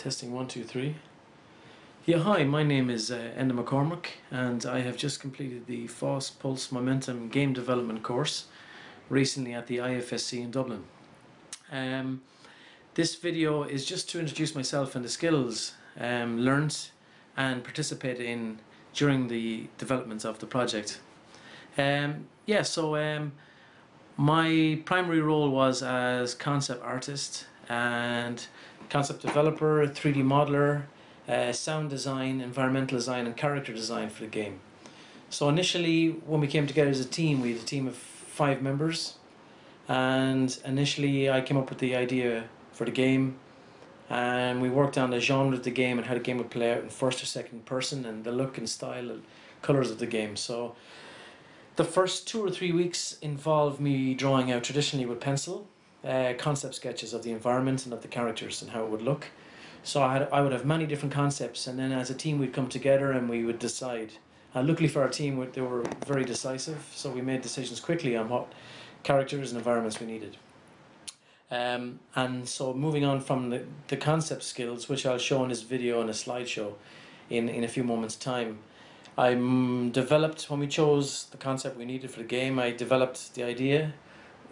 Testing 1, 2, 3. Yeah, hi, my name is Enda McCormick, and I have just completed the FOSS Pulse Momentum Game Development course recently at the IFSC in Dublin. This video is just to introduce myself and the skills learnt and participated in during the development of the project. My primary role was as concept artist and concept developer, 3D modeler, sound design, environmental design and character design for the game. So initially when we came together as a team, we had a team of 5 members, and initially I came up with the idea for the game, and we worked on the genre of the game and how the game would play out in first or second person and the look and style and colours of the game. So the first 2 or 3 weeks involved me drawing out traditionally with pencil concept sketches of the environment and of the characters and how it would look. So I would have many different concepts, and then as a team we'd come together and we would decide. Luckily for our team, they were very decisive, so we made decisions quickly on what characters and environments we needed. And so moving on from the concept skills, which I'll show in this video and a slideshow in a few moments' time, I developed, when we chose the concept we needed for the game, I developed the idea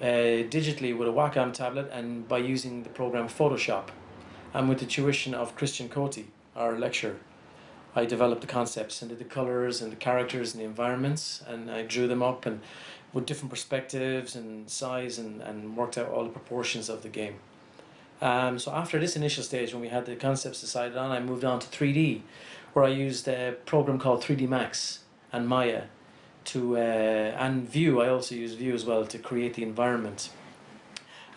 digitally with a Wacom tablet and by using the program Photoshop. And with the tuition of Christian Cote, our lecturer, I developed the concepts and did the colours and the characters and the environments, and I drew them up and with different perspectives and size and worked out all the proportions of the game. So after this initial stage, when we had the concepts decided on, I moved on to 3D, where I used a program called 3D Max and Maya to and Vue. I also used Vue as well to create the environment.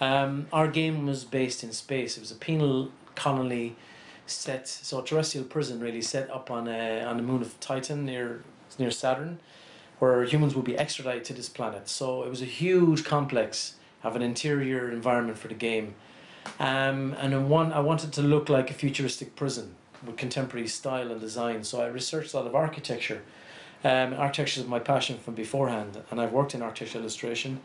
Our game was based in space. It was a penal colony set, so a terrestrial prison really, set up on the moon of Titan near Saturn, where humans would be extradited to this planet. So it was a huge complex of an interior environment for the game. And I wanted to look like a futuristic prison with contemporary style and design. So I researched a lot of architecture. Architecture is my passion from beforehand, and I've worked in architecture illustration.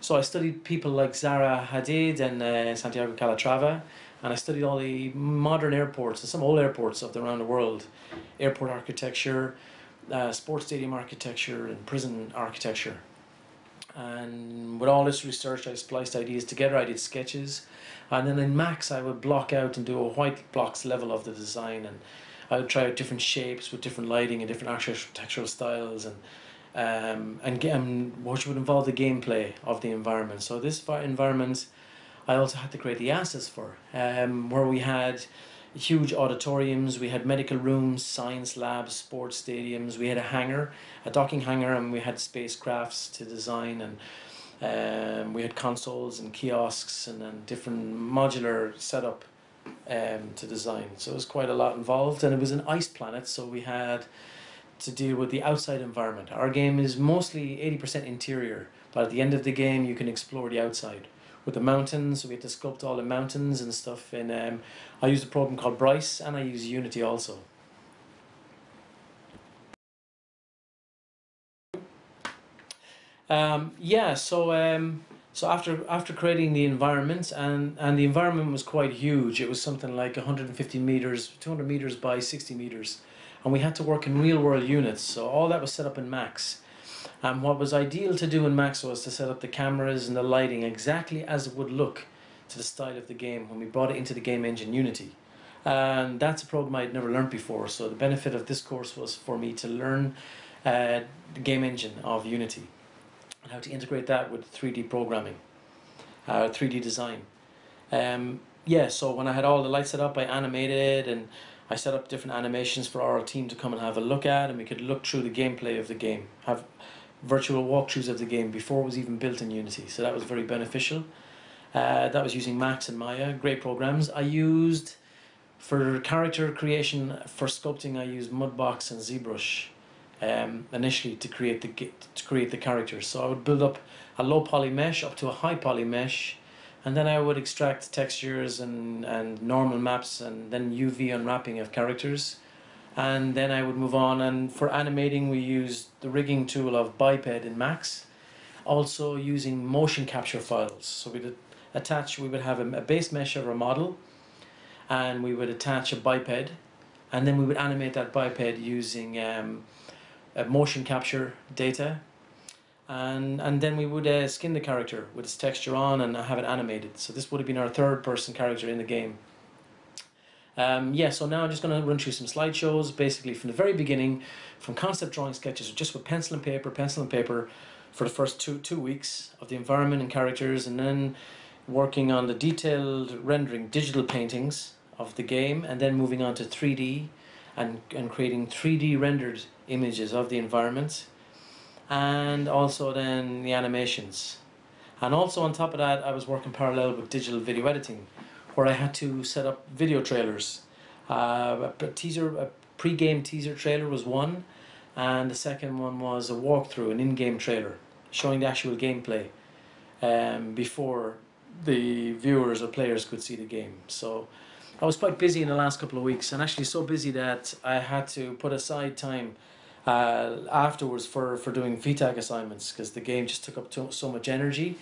So I studied people like Zaha Hadid and Santiago Calatrava, and I studied all the modern airports and some old airports around the world, airport architecture, sports stadium architecture and prison architecture. And with all this research, I spliced ideas together. I did sketches, and then in Max I would block out and do a white blocks level of the design, and I would try out different shapes with different lighting and different architectural styles, and which would involve the gameplay of the environment. So this environment I also had to create the assets for, where we had huge auditoriums, we had medical rooms, science labs, sports stadiums, we had a hangar, a docking hangar, and we had spacecrafts to design, and we had consoles and kiosks and different modular setup to design. So it was quite a lot involved, and it was an ice planet, so we had to deal with the outside environment. Our game is mostly 80% interior, but at the end of the game you can explore the outside with the mountains. We had to sculpt all the mountains and stuff, and I used a program called Bryce, and I use Unity also. So after creating the environment, and the environment was quite huge. It was something like 150 meters, 200 meters by 60 meters, and we had to work in real world units. So all that was set up in Max. And what was ideal to do in Max was to set up the cameras and the lighting exactly as it would look to the style of the game when we brought it into the game engine Unity. And that's a program I'd never learned before, so the benefit of this course was for me to learn the game engine of Unity and how to integrate that with 3D programming, 3D design. So when I had all the lights set up, I animated, and I set up different animations for our team to come and have a look at, and we could look through the gameplay of the game, have virtual walkthroughs of the game before it was even built in Unity. So that was very beneficial. That was using Max and Maya, great programs. I used, for character creation, for sculpting, I used Mudbox and ZBrush initially to create the characters. So I would build up a low poly mesh up to a high poly mesh, and then I would extract textures and normal maps, and then UV unwrapping of characters. And then I would move on, and for animating we used the rigging tool of Biped in Max, also using motion capture files. So we would have a base mesh of our model, and we would attach a biped, and then we would animate that biped using motion capture data, and then we would skin the character with its texture on and have it animated. So this would have been our third person character in the game. Yeah, so now I'm just going to run through some slideshows, basically from the very beginning, from concept drawing sketches, just with pencil and paper, for the first two weeks of the environment and characters, and then working on the detailed rendering, digital paintings of the game, and then moving on to 3D and creating 3D rendered images of the environment, and also then the animations. And also on top of that, I was working parallel with digital video editing, where I had to set up video trailers. A pre-game teaser trailer was one, and the second one was a walkthrough, an in-game trailer, showing the actual gameplay before the viewers or players could see the game. So I was quite busy in the last couple of weeks, and actually so busy that I had to put aside time afterwards for doing VTAC assignments, because the game just took up so much energy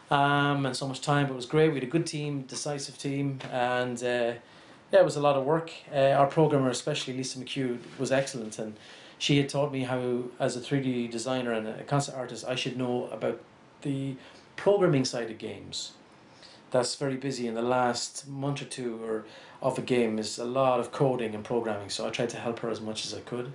and so much time. But it was great. We had a good team, decisive team, and yeah, it was a lot of work. Our programmer, especially Lisa McHugh, was excellent, and she had taught me how, as a 3D designer and a concept artist, I should know about the programming side of games. That's very busy in the last month or two of a game, is a lot of coding and programming, so I tried to help her as much as I could.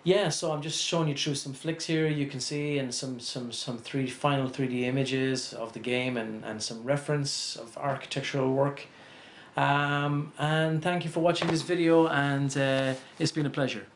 Yeah, so I'm just showing you through some flicks here, you can see, and some final 3D images of the game, and some reference of architectural work. And thank you for watching this video, and it's been a pleasure.